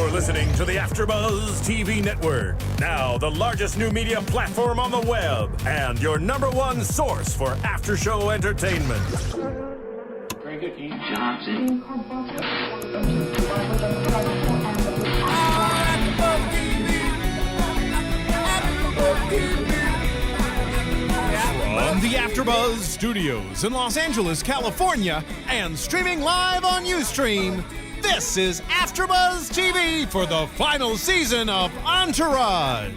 You're listening to the AFTERBUZZ TV network. Now the largest new media platform on the web and your #1 source for after-show entertainment. Very good, Keith. Johnson. From the AFTERBUZZ Studios in Los Angeles, California, and streaming live on Ustream, this is AFTERBUZZ TV for the final season of Entourage.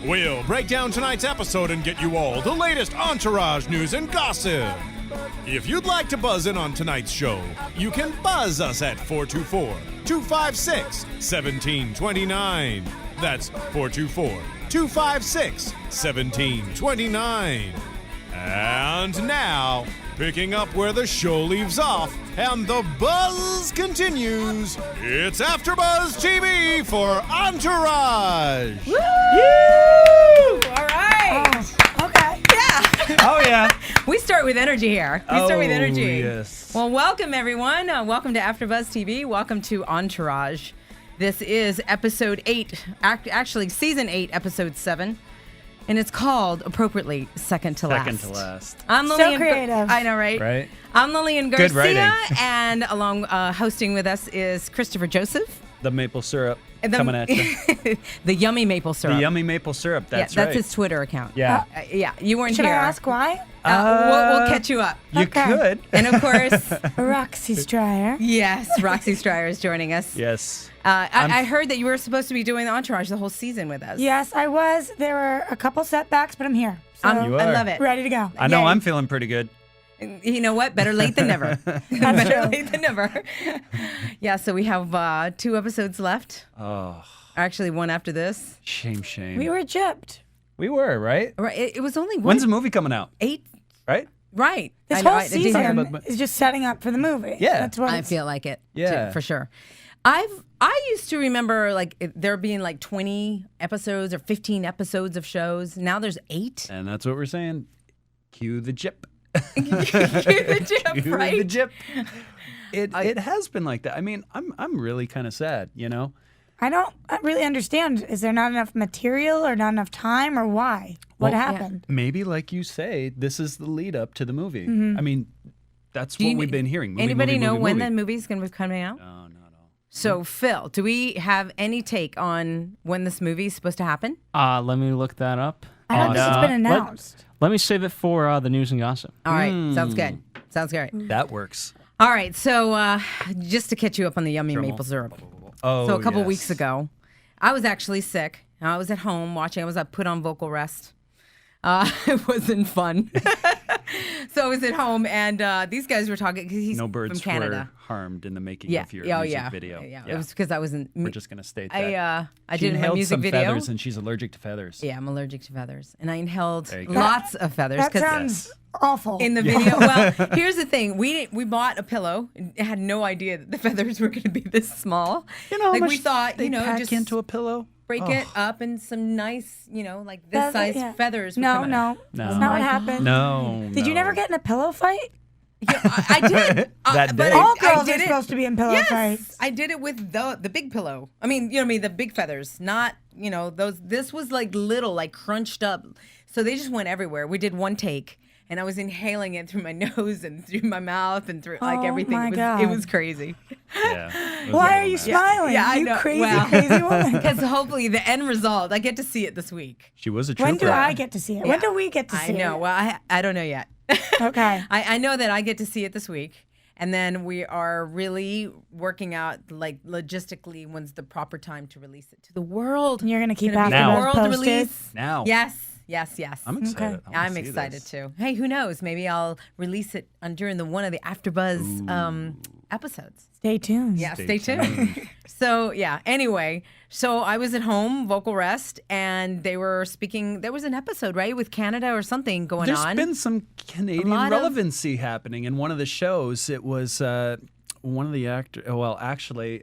We'll break down tonight's episode and get you all the latest Entourage news and gossip. If you'd like to buzz in on tonight's show, you can buzz us at 424-256-1729. That's 424-256-1729. And now, picking up where the show leaves off and the buzz continues, it's AFTERBUZZ TV for Entourage. Woo! All right. Oh, okay. Yeah. Oh, yeah. We start with energy here. We start with energy. Yes. Well, welcome, everyone. Welcome to AFTERBUZZ TV. Welcome to Entourage. This is episode 8, actually season 8, episode 7. And it's called, appropriately, Second to Last. Second to Last. I'm So Lilian creative. I know, right? Right. I'm Lilian Garcia. Good writing. And along hosting with us is Christopher Joseph. The maple syrup coming at you. The yummy maple syrup. The yummy maple syrup. That's right. That's his Twitter account. Yeah. Yeah, you weren't Should here. I ask why? We'll catch you up. You Okay. could. And of course, Roxy Striar. yes, Roxy Striar is joining us. Yes. I heard that you were supposed to be doing the Entourage the whole season with us. Yes, I was. There were a couple setbacks, but I'm here. So You I are. love it. ready to go. I know Yay. I'm feeling pretty good. You know what? Better late than never. Better true. late than never. Yeah, so we have 2 episodes left. Oh, Actually, one after this. shame. We were gypped. We were, right? Right, it was only When's the movie coming out? 8. Right? Right. This I know, whole I did hear. season is just setting up for the movie. Yeah. That's what I it's- feel like it. Yeah. Too, for sure. I used to remember there being like 20 episodes or 15 episodes of shows. Now there's 8. And that's what we're saying. Cue the jip. Cue the jip, Cue right? the jip. It has been like that. I mean, I'm really kind of sad, you know? I don't really understand. Is there not enough material or not enough time or why? What Well, happened? Maybe, like you say, this is the lead up to the movie. I mean, that's what we've been hearing. Movie, Anybody movie, know movie, when movie. the movie's going to be coming out? No, not at all. So, Phil, do we have any take on when this movie is supposed to happen? Let me look that up. I don't think it's been announced. Let me save it for the news and gossip. All right, sounds good. Sounds great. That works. All right, so just to catch you up on the yummy maple syrup. Oh, So a couple yes. weeks ago, I was actually sick. I was at home watching. I was put on vocal rest. It wasn't fun. So I was at home, and these guys were talking. 'Cause he's No birds from Canada. were harmed in the making Yeah. of your Oh, music yeah. video. Yeah. It was because I wasn't. We're just going to state that. I She did my inhaled music some video. feathers, and she's allergic to feathers. Yeah, I'm allergic to feathers, and I inhaled There you go. lots of feathers. That 'cause sounds awful. in the video. Well, here's the thing: we bought a pillow, and had no idea that the feathers were going to be this small. You know, how like much we thought, they pack just into a pillow. break it up in some nice, like this size yeah. feathers. would No, come out. no. No. That's not what happened. No. Did you never get in a pillow fight? Yeah, I did. That but day? All I girls did are it. supposed to be in pillow Yes, fights. I did it with the big pillow. I mean, the big feathers, not those. This was like little, like crunched up. So they just went everywhere. We did one take, and I was inhaling it through my nose and through my mouth and through like Oh, everything. my It God. was crazy. Yeah. it was Why a are you little mess. smiling? Yeah, I you know. crazy, Well. crazy woman. Because hopefully the end result, I get to see it this week. She was a trooper. When do I get to see it? When do we get to see I know. it? Well, I don't know yet. Okay. I know that I get to see it this week. And then we are really working out, like, logistically, when's the proper time to release it to the world. And you're going to keep Gonna be Now. a AFTERBUZZ world posted? release. Now. Yes. I'm excited. Okay. I wanna I'm see excited this. too. Hey, who knows? Maybe I'll release it during one of the AfterBuzz episodes. Stay tuned. Yeah, stay tuned. So, yeah, anyway, so I was at home, vocal rest, and they were speaking. There was an episode, right, with Canada or something going There's on. been some Canadian lot of- relevancy happening in one of the shows. It was one of the actors. Well, actually,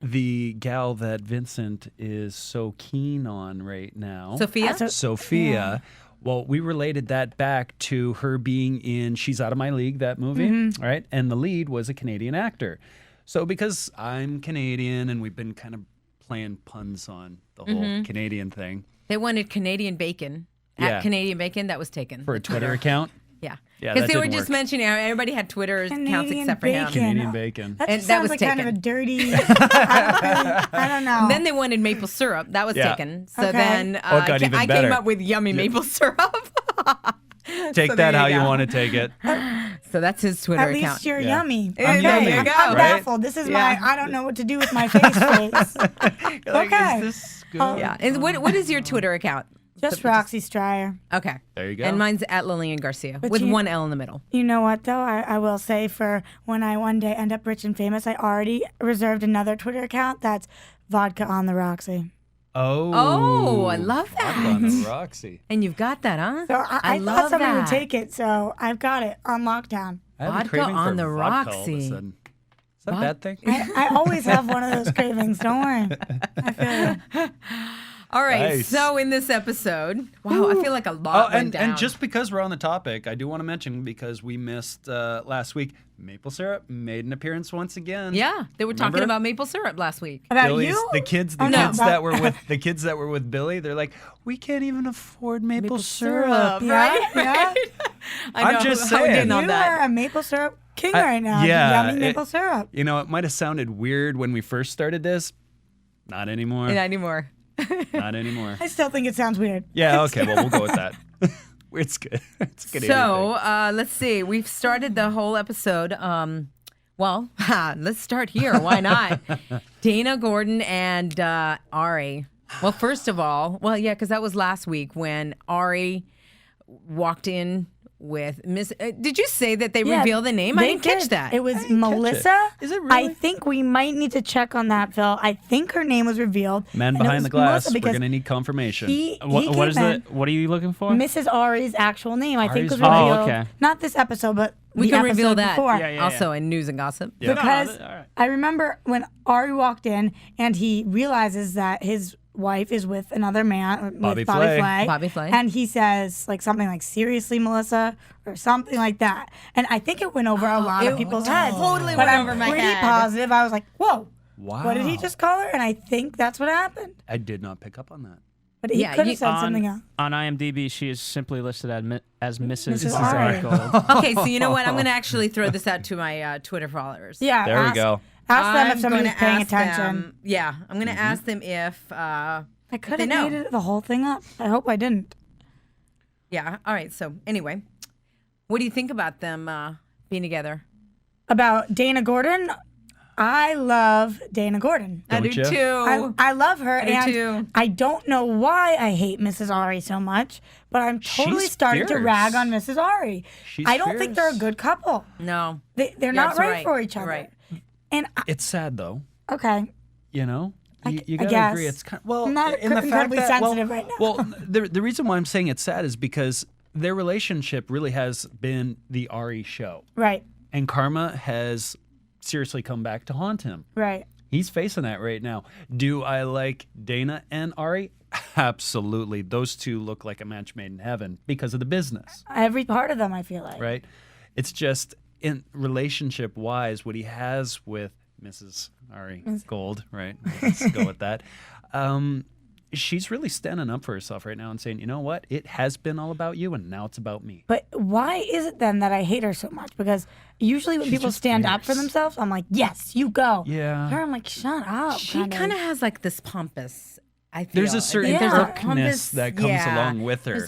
the gal that Vincent is so keen on right now, Sophia? Sophia. Well, we related that back to her being in She's Out of My League, that movie, right? And the lead was a Canadian actor. So because I'm Canadian and we've been kind of playing puns on the whole Canadian thing. They wanted Canadian bacon. Yeah. At Canadian bacon, that was taken. For a Twitter account? Yeah. Yeah, Because that they were didn't just work. mentioning how everybody had Twitter accounts Canadian except for him. bacon. Canadian bacon. That And just that sounds was like kind of a taken. dirty. I don't know. Then they wanted maple syrup. That was Yeah. taken. So Okay. then Oh, it got even I better. came up with yummy maple syrup. Take So that there how you you go. want to take it. So that's his Twitter At account. least you're Yeah. yummy. Yeah, Okay, there you I'm, go. I'm Right? baffled. This is Yeah. my I don't know what to do with my face. Like, Okay. is this good? Yeah. And what is your Twitter account? Just Roxy Striar. Okay. There you go. And mine's at Lilian Garcia But with you- one L in the middle. You know what, though? I will say for when I one day end up rich and famous, I already reserved another Twitter account that's Vodka on the Roxy. Oh, I love that. On the Roxy. And you've got that, huh? So I love thought somebody that. would take it, so I've got it on lockdown. I have a Vodka craving on for the vodka all of a Roxy. sudden. Is that a bad thing? I always have one of those cravings. Don't worry. I feel you. All right. Nice. So in this episode, wow, I feel like a lot went down. And just because we're on the topic, I do want to mention, because we missed last week, maple syrup made an appearance once again. yeah, they were talking Remember? about maple syrup last week. About Billy's, you? the kids Oh, no, that were with Billy, they're like, we can't even afford maple, syrup. Yeah, right? yeah. I know, I'm just how we saying. getting on You that. are a maple syrup king right now. yeah, Yummy maple syrup. You know, it might have sounded weird when we first started this. Not anymore. Not anymore. Not anymore. I still think it sounds weird. Yeah, okay, well, we'll go with that. It's good. It's a Canadian So thing. let's see. We've started the whole episode. Let's start here. Why not? Dana Gordon and Ari. Well, first of all, because that was last week when Ari walked in with Miss. Did you say that they revealed the name? I They didn't catch did. that. It was Melissa. Is it I really? think we might need to check on that, Phil. I think her name was revealed. Man and it behind was the glass, Melissa we're because going to need confirmation. He What is came in, it? What are you looking for? Mrs. Ari's actual name, I think, was Ari's revealed. Oh, okay. Not this episode, but we the can reveal episode that before. Yeah. also in news and gossip. Yeah. Because all right. I remember when Ari walked in and he realizes that his wife is with another man, with Bobby Bobby Flay. Flay. Bobby Flay. And he says like something like, seriously, Melissa, or something like that. And I think it went over a lot of people's heads. totally but went I'm over my pretty head. positive. I was like, whoa. Wow. What did he just call her? And I think that's what happened. I did not pick up on that. But he Yeah, could you- have said something else. On IMDb, she is simply listed as Mrs. Mrs. Ari. Gold. Okay, so you know what? I'm going to actually throw this out to my Twitter followers. Yeah. There we ask- go. Ask them I'm if somebody was gonna paying ask attention. them- yeah, I'm going to ask them if. I could they have know. made it the whole thing up. I hope I didn't. Yeah. All right. So anyway, what do you think about them being together? About Dana Gordon, I love Dana Gordon. I Don't do ya? too. I love her, do and too. I don't know why I hate Mrs. Ari so much, but I'm totally She's starting to fierce. rag on Mrs. Ari. She's I don't think they're a fierce. good couple. No. They're You're not absolutely right for each other. Right. And It's sad, though. okay, You know? You I gotta guess. agree. It's kind well, I'm not in the fact incredibly that, sensitive right now. Well, the reason why I'm saying it's sad is because their relationship really has been the Ari show, right, and karma has seriously come back to haunt him. right. He's facing that right now. Do I like Dana and Ari? Absolutely. Those two look like a match made in heaven because of the business, Every part of them, I feel like. right? It's just in relationship wise, what he has with Mrs. Ari Gold, right? Let's go with that. She's really standing up for herself right now and saying, you know what? It has been all about you, and now it's about me. But why is it then that I hate her so much? Because usually when people just stand up for fierce. themselves, I'm like, yes, you go. Yeah. Her, I'm like, shut up. She kind of has like this pompous. I feel. There's a certain Yeah. darkness that comes along with her.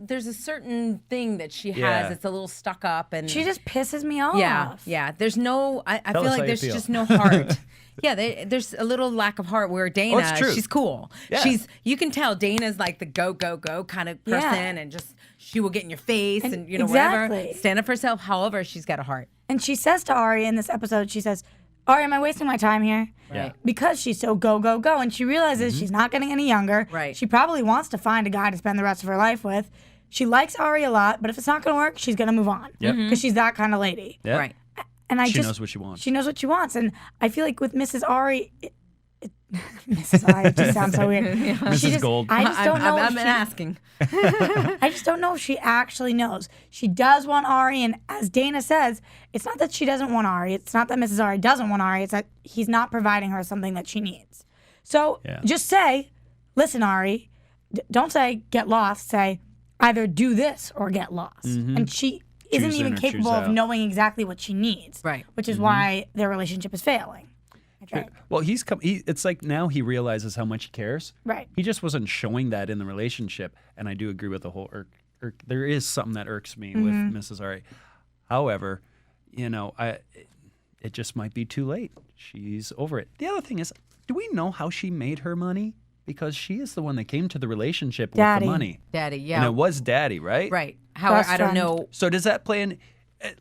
There's a certain thing that she has. Yeah. It's a little stuck up, and She just pisses me off. yeah. There's no. I Tell feel us how like you there's feel. just no heart. Yeah, there's a little lack of heart. Where Dana, it's true. she's cool. Yeah. You can tell Dana's like the go kind of person, Yeah. and just she will get in your face and, And whatever. exactly. Stand up for herself. However, she's got a heart. And she says to Ari in this episode, she says, Ari, am I wasting my time here? Yeah. Because she's so go. And she realizes she's not getting any younger. Right. She probably wants to find a guy to spend the rest of her life with. She likes Ari a lot, but if it's not going to work, she's going to move on. Yep. Because she's that kind of lady. Yeah. Right. And She knows what she wants. She knows what she wants. And I feel like with Mrs. Ari, Mrs. Ari, it just sounds so weird. Mrs. Gold. I just don't know. I'm asking. I just don't know if she actually knows. She does want Ari, and as Dana says, it's not that she doesn't want Ari. It's not that Mrs. Ari doesn't want Ari. It's that he's not providing her something that she needs. So just say, listen, Ari, don't say get lost. Say either do this or get lost. And she isn't Choose even in or capable choose of out. knowing exactly what she needs. Right. Which is why their relationship is failing. Okay. Well, it's like now he realizes how much he cares. Right. He just wasn't showing that in the relationship, and I do agree with the whole irk. There is something that irks me with Mrs. Ari. However, it just might be too late. She's over it. The other thing is, do we know how she made her money? Because she is the one that came to the relationship with the money. Daddy, yeah. And it was Daddy, right? Right. How Best I don't friend. know. So does that play in?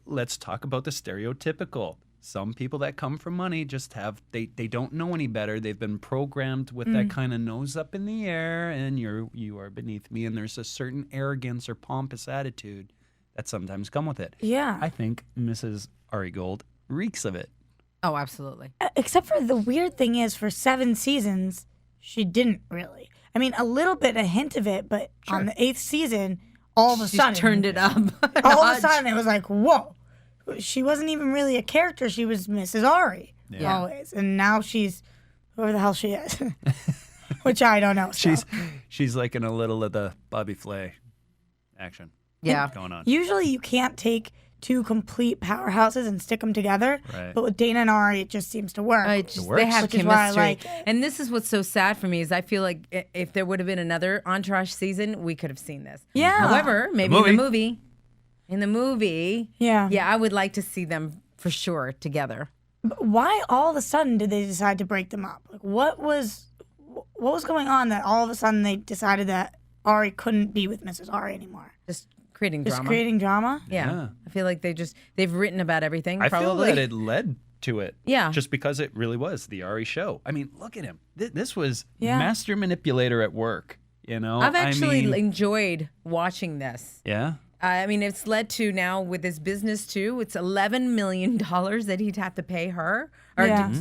Let's talk about the stereotypical. Some people that come from money just they don't know any better. They've been programmed with that kind of nose up in the air, and you are beneath me. And there's a certain arrogance or pompous attitude that sometimes come with it. Yeah. I think Mrs. Ari Gold reeks of it. Oh, absolutely. Except for the weird thing is, for 7 seasons, she didn't really. I mean, a little bit, a hint of it, but on the 8th season, all of a She's sudden, turned it up. all of a sudden, it was like, whoa. She wasn't even really a character. She was Mrs. Ari always, and now she's whoever the hell she is, which I don't know. So. She's like in a little of the Bobby Flay action. Yeah. Going on. Usually, you can't take 2 complete powerhouses and stick them together, Right. but with Dana and Ari, it just seems to work. They have Which is why I chemistry. like it. And this is what's so sad for me is I feel like if there would have been another Entourage season, we could have seen this. Yeah. However, maybe in the movie, Yeah. I would like to see them for sure together. But why all of a sudden did they decide to break them up? Like, what was going on that all of a sudden they decided that Ari couldn't be with Mrs. Ari anymore? Just creating Just drama. creating drama? Yeah. I feel like they've written about everything. I probably. feel that it led to it. Yeah. Just because it really was the Ari show. I mean, look at him. This was Yeah. master manipulator at work. I've actually I mean, enjoyed watching this. yeah. I mean, it's led to now with his business too. It's $11 million that he'd have to pay her or Yeah.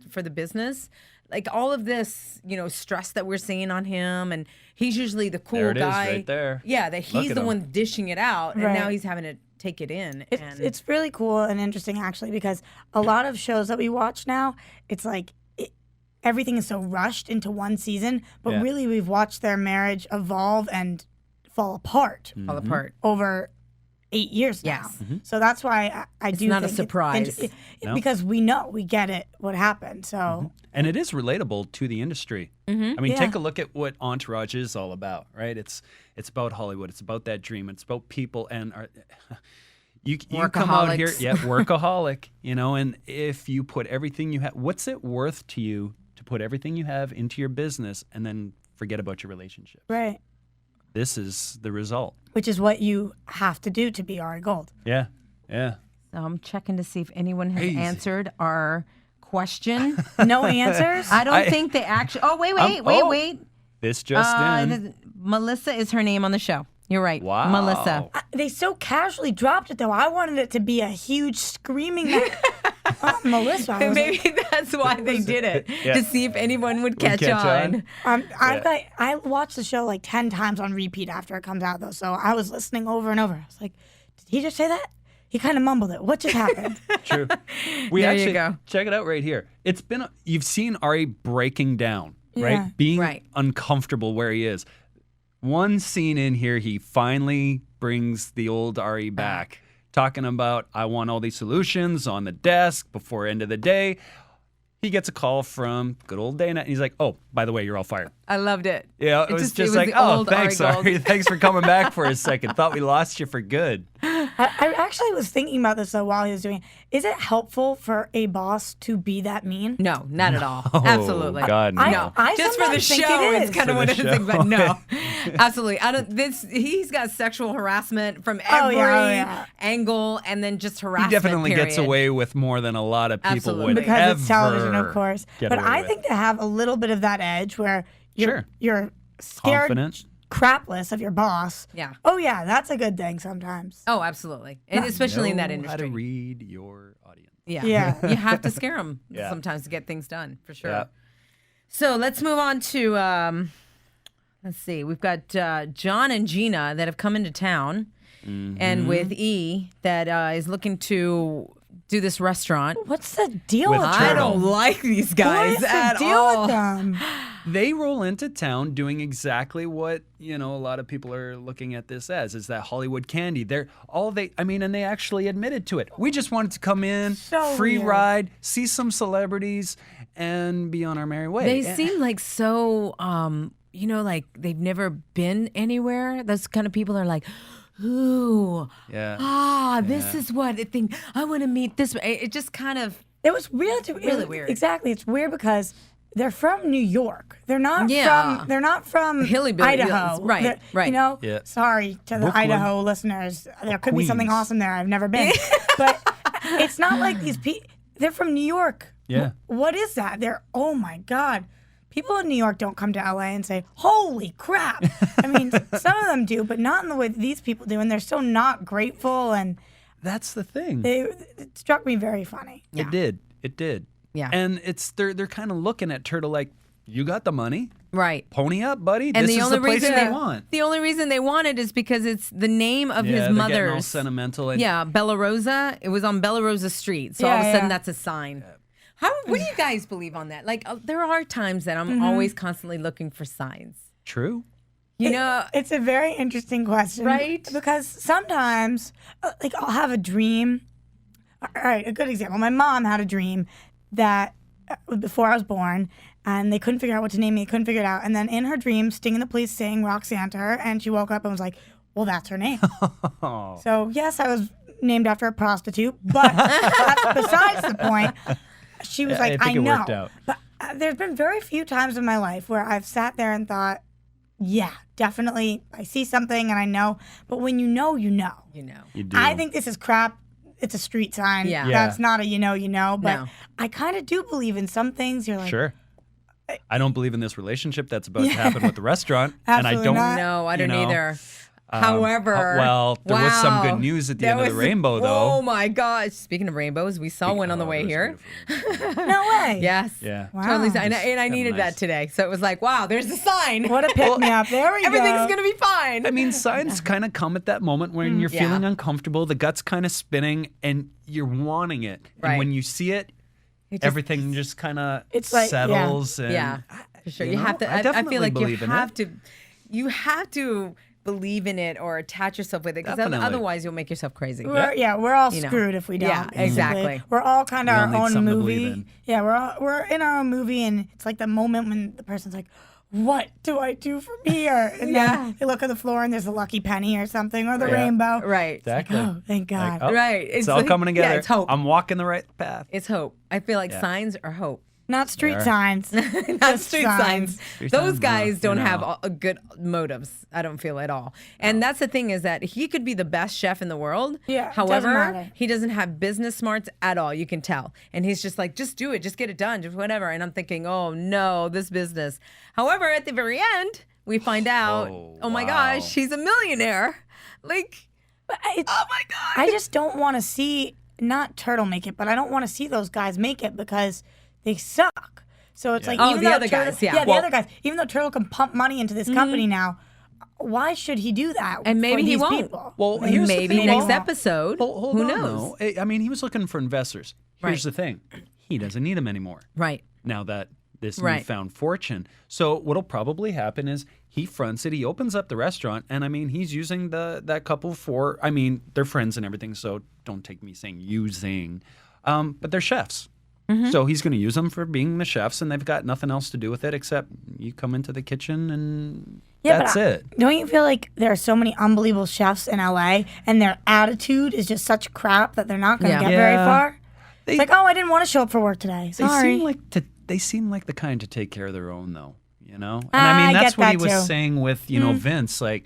for the business. Like all of this, stress that we're seeing on him, and he's usually the cool There it is, guy. right there. Yeah, that Look he's at the him. one dishing it out, and Right. now he's having to take it in. It's really cool and interesting, actually, because a lot of shows that we watch now, it's like everything is so rushed into one season, but Yeah. really we've watched their marriage evolve and fall apart fall apart. over 8 years now. Yes. So that's why I do not a think surprise. No. because we get it, what happened. So And it is relatable to the industry. I mean, Yeah. take a look at what Entourage is all about, right? It's about Hollywood. It's about that dream. It's about people and you come out here, Workaholics. workaholic, and if you put everything you have, what's it worth to you to put everything you have into your business and then forget about your relationship? right, This is the result. which is what you have to do to be Ari Gold. Yeah. Yeah. So I'm checking to see if anyone has Crazy. answered our question. No answers. I don't think they actually. Oh, wait. This just in. Melissa is her name on the show. You're right. Wow. Melissa. They so casually dropped it, though. I wanted it to be a huge screaming. Melissa. I was Maybe that's why they did it, Yeah. to see if anyone would catch, catch on. on. I watched the show like 10 times on repeat after it comes out, though. So I was listening over and over. I was like, did he just say that? He kind of mumbled it. What just happened? True. We There you actually go. check it out right here. It's been you've seen Ari breaking down, right? Yeah. Being Right. uncomfortable where he is. One scene in here, he finally brings the old Ari back, talking about I want all these solutions on the desk before end of the day. He gets a call from good old Dana, and he's like, "Oh, by the way, you're all fired." I loved it. Yeah, it was just the like, "Oh, old thanks, Ari Gold. Ari. Thanks for coming back for a second. Thought we lost you for good." I actually was thinking about this, though, while he was doing it. Is it helpful for a boss to be that mean? No, not at all. Absolutely. Oh, God, no. I Just for the sometimes think show, it it's is. kind of For one the of the things, show. but no, absolutely. I don't. He's got sexual harassment from every yeah. angle, and then just He harassment. definitely gets period. away with more than a lot of people Absolutely. would Because ever it's television, of course. get But away I with. think to have a little bit of that edge where you're scared Confident. crapless of your boss. Yeah. Oh, yeah, that's a good thing sometimes. Oh, absolutely, and especially in that Know How to industry. read your audience. Yeah. Yeah. You have to scare them Yeah. sometimes to get things done, for sure. Yeah. So let's move on to, let's see. We've got John and Gina that have come into town. And with E that is looking to do this restaurant. What's the deal with them? I don't like these guys at all. What is the deal with them? They roll into town doing exactly what, a lot of people are looking at this as, is that Hollywood candy. And they actually admitted to it. We just wanted to come in, free weird. ride, see some celebrities, and be on our merry way. They seem like so, like they've never been anywhere. Those kind of people are like, ooh, this is what I think. I want to meet this. It just kind of. It was weird. Really weird. Exactly. It's weird because they're from New York. They're not from. They're not from Idaho. Right. Right. Sorry to the Brooklyn. Idaho listeners. There could be something awesome there. I've never been, but it's not like these people. They're from New York. Yeah. What is that? Oh my God. People in New York don't come to LA and say, holy crap. I mean, some of them do, but not in the way that these people do. And they're so not grateful. And that's the thing. It struck me very funny. It did. Yeah. And they're kind of looking at Turtle like, you got the money. Right. Pony up, buddy. And this is the place they want. The only reason they want it is because it's the name of his they're getting all mother's. sentimental. And Bella Rosa. It was on Bella Rosa Street. So all of a sudden that's a sign. What do you guys believe on that? Like, there are times that I'm always constantly looking for signs. True. It's a very interesting question. Right? Because sometimes, I'll have a dream. All right, a good example. My mom had a dream that before I was born, and they couldn't figure out what to name me. They couldn't figure it out. And then in her dream, Sting and the Police sang Roxy to her, and she woke up and was like, well, that's her name. So, yes, I was named after a prostitute, but that's besides the point. She was like, I know. Worked out. But there's been very few times in my life where I've sat there and thought, yeah, definitely, I see something and I know. But when you know, you know. You know. You do. I think this is crap. It's a street sign. Yeah. That's not a you know. But No. I kind of do believe in some things. You're like, Sure. I don't believe in this relationship that's about to happen with the restaurant. Absolutely and I don't. not. No, I don't either. However, there was some good news at the end of the rainbow, though. Oh my gosh! Speaking of rainbows, we saw one on the way here. no way. Yes. Yeah. Wow. Totally. And I needed that today, so it was like, wow, there's a sign. What a pick me up. There we go. Everything's gonna be fine. I mean, signs kind of come at that moment when you're feeling uncomfortable, the gut's kind of spinning, and you're wanting it. Right. And when you see it, everything just kind of like, settles. Yeah, And, for sure. you You know, have to. I I definitely feel like believe in it. you have to believe in it or attach yourself with it, because Definitely. other's you'll make yourself crazy. We're all You know. screwed if we don't. Yeah, basically. exactly. We're all kind of We all our need own something to believe movie. in. Yeah, we're in our own movie, and it's like the moment when the person's like, what do I do from here? And then they look at the floor and there's a lucky penny or something, or the rainbow. Right. Exactly. Oh, thank God. Like, oh, Right. It's all coming together. Yeah, it's hope. I'm walking the right path. It's hope. I feel like signs are hope. Not street There. signs. Not street signs. Street Those signs, guys no, don't you have know. good motives. I don't feel at all. And that's the thing, is that he could be the best chef in the world. Yeah, it However, doesn't matter. he doesn't have business smarts at all. You can tell. And he's just like, just do it. Just get it done. Just whatever. And I'm thinking, oh no, this business. However, at the very end, we find out, oh my wow. gosh, he's a millionaire. Like, But oh my God. I just don't want to see, not Turtle make it, but I don't want to see those guys make it because they suck. So it's like, Oh, even the though other Turtle, guys, yeah. the Well- other guys. Even though Turtle can pump money into this company now, why should he do that? And maybe for he these won't. people? Well, And here's the maybe thing. next Well, episode. Hold who on, knows? though. I mean, he was looking for investors. Here's Right. the thing. He doesn't need them anymore. Right. Now that this Right. newfound fortune. So what'll probably happen is he fronts it. He opens up the restaurant, and I mean, he's using that couple for. I mean, they're friends and everything. So don't take me saying using, but they're chefs. Mm-hmm. So he's going to use them for being the chefs, and they've got nothing else to do with it except you come into the kitchen and that's it. Don't you feel like there are so many unbelievable chefs in LA and their attitude is just such crap that they're not going to Yeah. get very Yeah. far? They- It's like, oh, I didn't want to show up for work today. They Sorry. seem like the kind to take care of their own, though. You know, and I I mean that's get what he that was too. saying with Vince, like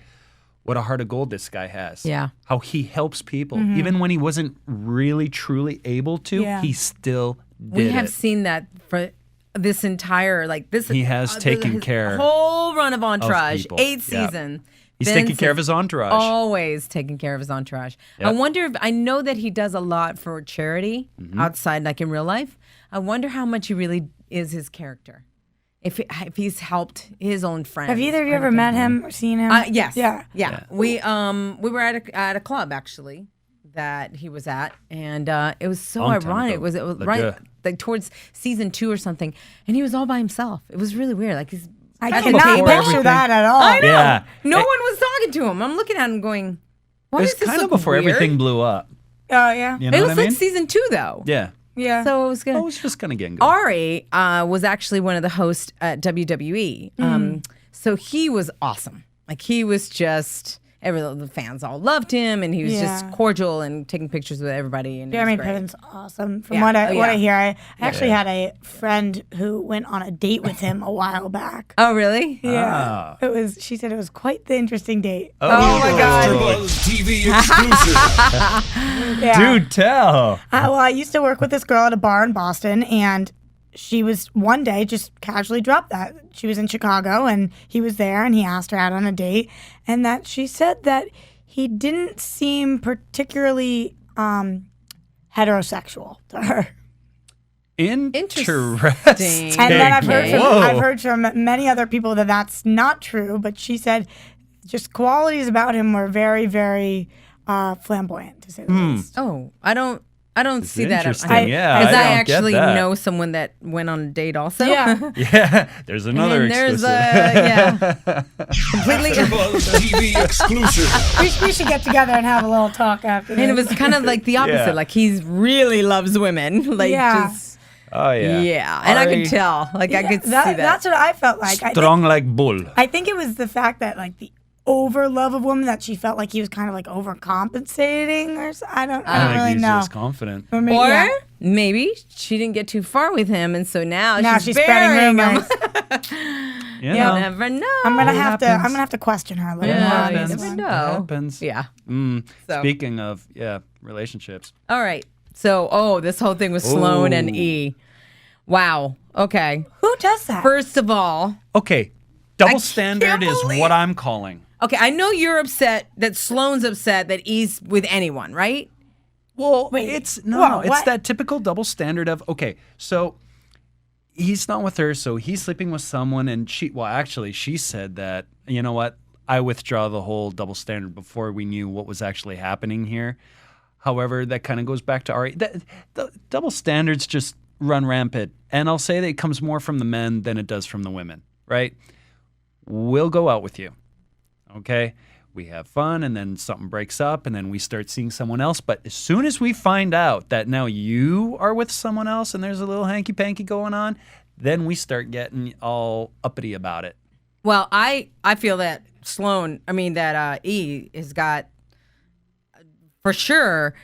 what a heart of gold this guy has. Yeah. How he helps people, even when he wasn't really truly able to. Yeah. He still did We have it. seen that for this entire, like this. He has taken his care whole run of Entourage, people. 8 Yep. seasons. He's Vince taking care of is his entourage. Always taking care of his entourage. I Yep. wonder if, I know that he does a lot for charity outside, like in real life. I wonder how much he really is his character. if he's helped his own friends. Have either of you ever met him or seen him? Yes. Yeah. We were at a club actually that he was at, and it was so Long time ironic. ago. It was right like towards season 2 or something, and he was all by himself. It was really weird. Like he's I at the cannot table. picture that at all. I know. Yeah. No one was talking to him. I'm looking at him going, why It does was this kind of look before weird? everything blew up. Oh, yeah. You know It what was I like mean? season 2 though. Yeah. Yeah. So it was good. Oh, it was just kind of getting good. Ari was actually one of the hosts at WWE. So he was awesome. Like he was just, the fans all loved him, and he was just cordial and taking pictures with everybody. And Jeremy it was great. Piven's awesome. From Yeah. what I Oh, what I yeah. hear, I actually had a friend who went on a date with him a while back. Oh, really? Yeah, it was. She said it was quite the interesting date. Oh my God. AfterBuzz TV exclusive. Yeah. Dude, tell. Well, I used to work with this girl at a bar in Boston, and she was one day just casually dropped that. She was in Chicago, and he was there, and he asked her out on a date, and that she said that he didn't seem particularly heterosexual to her. Interesting. And then I've Whoa. heard from many other people that that's not true, but she said just qualities about him were very, very flamboyant, to say the least. Oh, I don't see that. interesting. Yeah, because I I don't get actually that. know someone that went on a date also. Yeah. Yeah, there's another And there's exclusive. completely. AfterBuzz TV exclusive. We should get together and have a little talk after And it this. was kind of like the opposite. Yeah. Like he really loves women. Like Yeah. just Oh, yeah. yeah. And I Ari, could tell. Like I could see that. That's what I felt like. Strong like bull. I think it was the fact that like the over love of women that she felt like he was kind of like overcompensating or I don't I think really he's know. just confident. Or maybe, Or yeah. maybe she didn't get too far with him, and so now Now she's spreading burying him. rumors. You You know, never know. I'm gonna happens. have to question her a little Yeah, more. you on this never one. know. It happens. Yeah. So. Speaking of, relationships. All right. So, this whole thing with Sloan and Ooh. E. Wow. Okay. Who does that? First of all, Okay, double can't standard is believe- what I'm calling. okay, I know you're upset that Sloan's upset that E's with anyone, right? Well, Wait, it's whoa, it's what? that typical double standard of okay, so he's not with her, so he's sleeping with someone, and she said that, you know what, I withdraw the whole double standard before we knew what was actually happening here. However, that kind of goes back to Ari. The double standards just run rampant, and I'll say that it comes more from the men than it does from the women, right? We'll go out with you, okay? We have fun, and then something breaks up, and then we start seeing someone else. But as soon as we find out that now you are with someone else and there's a little hanky-panky going on, then we start getting all uppity about it. Well, I feel that that E has got, for sure,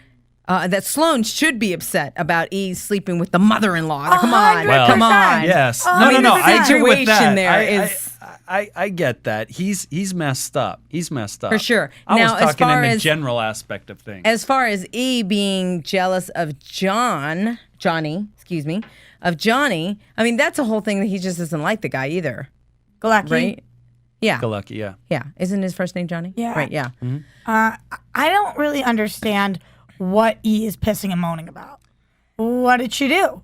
that Sloan should be upset about E sleeping with the mother-in-law. Come on. Well, Come on. Yes. Oh, No, I mean, no. the I agree with situation that. there I get that. He's messed up. He's messed up. For sure. I Now, was as talking far in the as- general aspect of things. As far as E being jealous of Johnny, I mean, that's a whole thing that he just doesn't like the guy either, Galecki. right? Yeah. Galecki, yeah. Yeah. Isn't his first name Johnny? Yeah. Right, yeah. I don't really understand what E is pissing and moaning about. What did she do?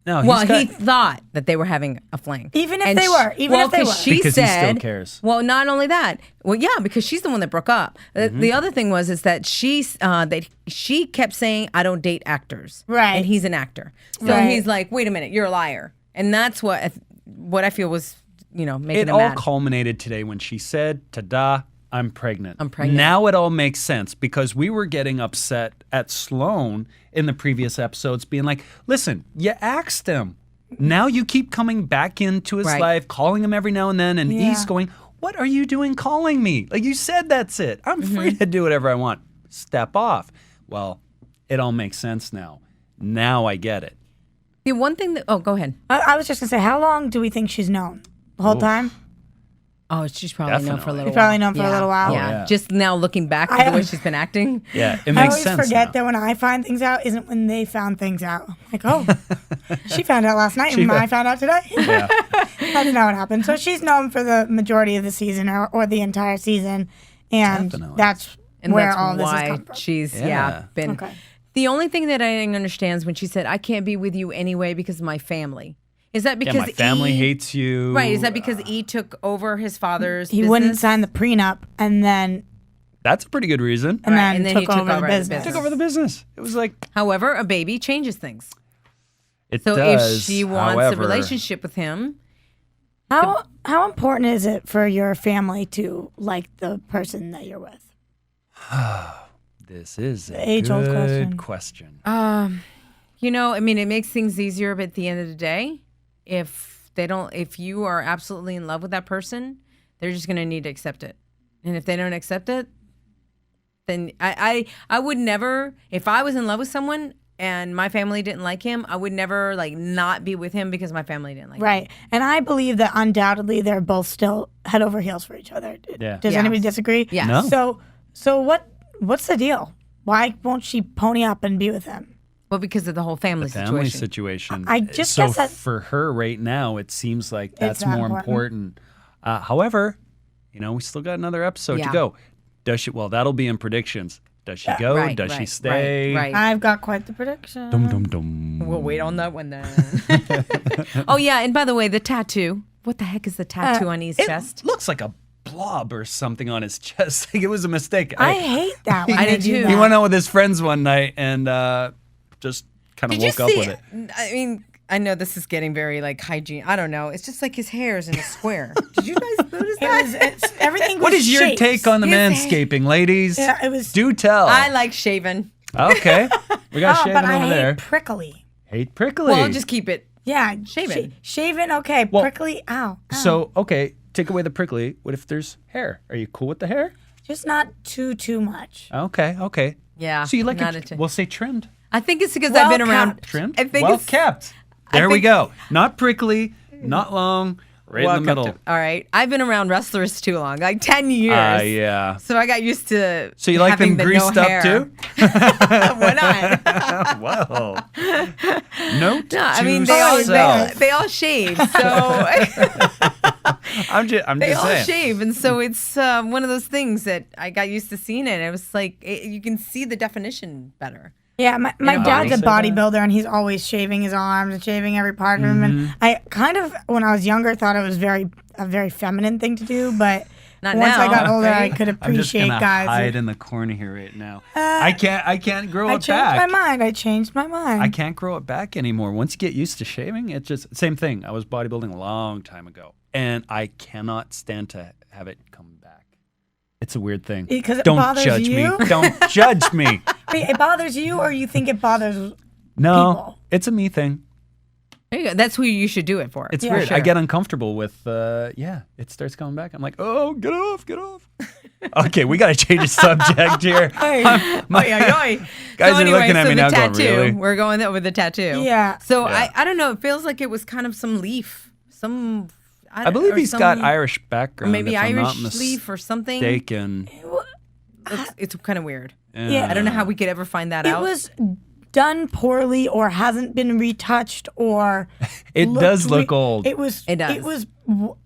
No, Well, he's got, he thought that they were having a fling. Even if And they were, even if they 'cause were. she Because he still said, cares. Well, not only that. Well, yeah, because she's the one that broke up. The other thing is that she kept saying, "I don't date actors," Right. And he's an actor, so Right. he's like, "Wait a minute, you're a liar," and that's what I feel was making it him all mad. culminated today when she said, "Ta-da, I'm pregnant." I'm pregnant. Now it all makes sense because we were getting upset at Sloan in the previous episodes, being like, "Listen, you asked him. Now you keep coming back into his Right. life, calling him every now and then, and Yeah. he's going, 'What are you doing calling me? Like you said, that's it. I'm free to do whatever I want. Step off." Well, it all makes sense now. Now I get it. The one thing that go ahead. I was just gonna say, how long do we think she's known? The whole time? Oh, she's probably known for a Definitely. little She's probably while. known for a little while. Yeah. yeah. Just now looking back at the way she's been acting. Yeah, it I makes always sense forget now. that when I find things out isn't when they found things out. Like, oh, she found out last night and I found out today. Yeah. That's not what happened. So she's known for the majority of the season or the entire season. And Definitely. that's And where that's all this has why come from. she's Yeah. been. Okay. The only thing that I didn't understand is when she said, "I can't be with you anyway because of my family." Is that because my family hates you. Right. Is that because E took over his father's He business? wouldn't sign the prenup, and then That's a pretty good reason. and Right, then, and then he took, took over the over the business. business. Took over the business. It was like However, a baby changes things. it So does. if she wants however, a relationship with him, How important is it for your family to like the person that you're with? This is a age-old good question. question. you know, I mean, it makes things easier, but at the end of the day, if you are absolutely in love with that person, they're just going to need to accept it. And if they don't accept it, then I would never, if I was in love with someone and my family didn't like him, I would never like not be with him because my family didn't like him. Right. And I believe that undoubtedly they're both still head over heels for each other. Yeah. Does Yes. anybody disagree? Yes. No. So what's the deal? Why won't she pony up and be with him? Well, because of the whole family Family situation. situation. I just so guess that- for her right now, it seems like that's not more important. However, we still got another episode Yeah. to go. Does she? Well, that'll be in predictions. Does she go? Right, Does she right, stay? Right. I've got quite the prediction. Dum dum dum. We'll wait on that one then. Oh, yeah. And by the way, the tattoo. What the heck is the tattoo on his chest? Looks like a blob or something on his chest. Like it was a mistake. I hate that when I they did do too. that. He went out with his friends one night and just kind of Did you woke up see with it. I mean, I know this is getting very like hygiene. I don't know. It's just like his hair is in a square. Did you guys notice that? Everything was What is your shapes. take on the His manscaping, ladies? Yeah, it was. Do tell. I like shaven. Okay. We got Oh, shaving but I over hate there. prickly. Hate prickly. Oh, Well, just keep it. Yeah, Shaven. Shaven, okay. Well, prickly, ow. So, okay, take away the prickly. What if there's hair? Are you cool with the hair? Just not too much. Okay. Yeah. So you like not it? into- We'll say trimmed. I think it's because Well I've been around. kept. Trimmed? I think well it's kept. There we think- go. Not prickly, not long, right well in the middle. kept. All right. I've been around wrestlers too long, like 10 years. Yeah. So I got used to. So you like having them the no greased up hair. too? Why not? Well. Note No, I to mean self. they all shave, so I'm just they all saying. shave, and so it's one of those things that I got used to seeing it. It was like you can see the definition better. Yeah, my a dad's a body. bodybuilder, and he's always shaving his arms and shaving every part of him. And I kind of, when I was younger, thought it was a very feminine thing to do, but Not once I now, got older, right? I could I'm just appreciate gonna guys. hide in the corner here right now. I can't grow I it changed back. my mind. I changed my mind. I can't grow it back anymore. Once you get used to shaving, it's just same thing. I was bodybuilding a long time ago, and I cannot stand to have it come back. It's a weird thing. Because it Don't bothers judge you? me. Don't judge me. Wait, it bothers you, or you think it bothers No, people? it's a me thing. There you go. That's who you should do it for. It's Yeah, weird. sure. I get uncomfortable with, it starts coming back. I'm like, oh, get off. Okay, we got to change the subject here. Guys Guys are looking at me now the going, tattoo. really? We're going there with the tattoo. Yeah. So Yeah. I don't know. It feels like it was kind of some leaf, I believe or he's got some- Irish or background. maybe if I'm not Irish leaf or something. mistaken. It's kind of weird. Yeah. I don't know how we could ever find that It out. was done poorly, or hasn't been retouched, or It looked does look old. It was. It does. It was.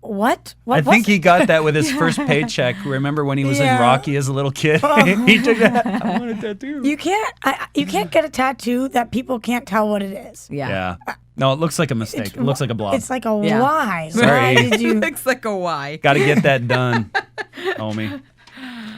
What? I think he got that with his first paycheck. Remember when he was in Yeah. Rocky as a little kid? He took that. I want a tattoo. You can't. You can't get a tattoo that people can't tell what it is. yeah. Yeah. No, it looks like a mistake. It looks like a blob. It's like a Yeah. why. Sorry. Why did you? Looks like a Y. Got to get that done, homie.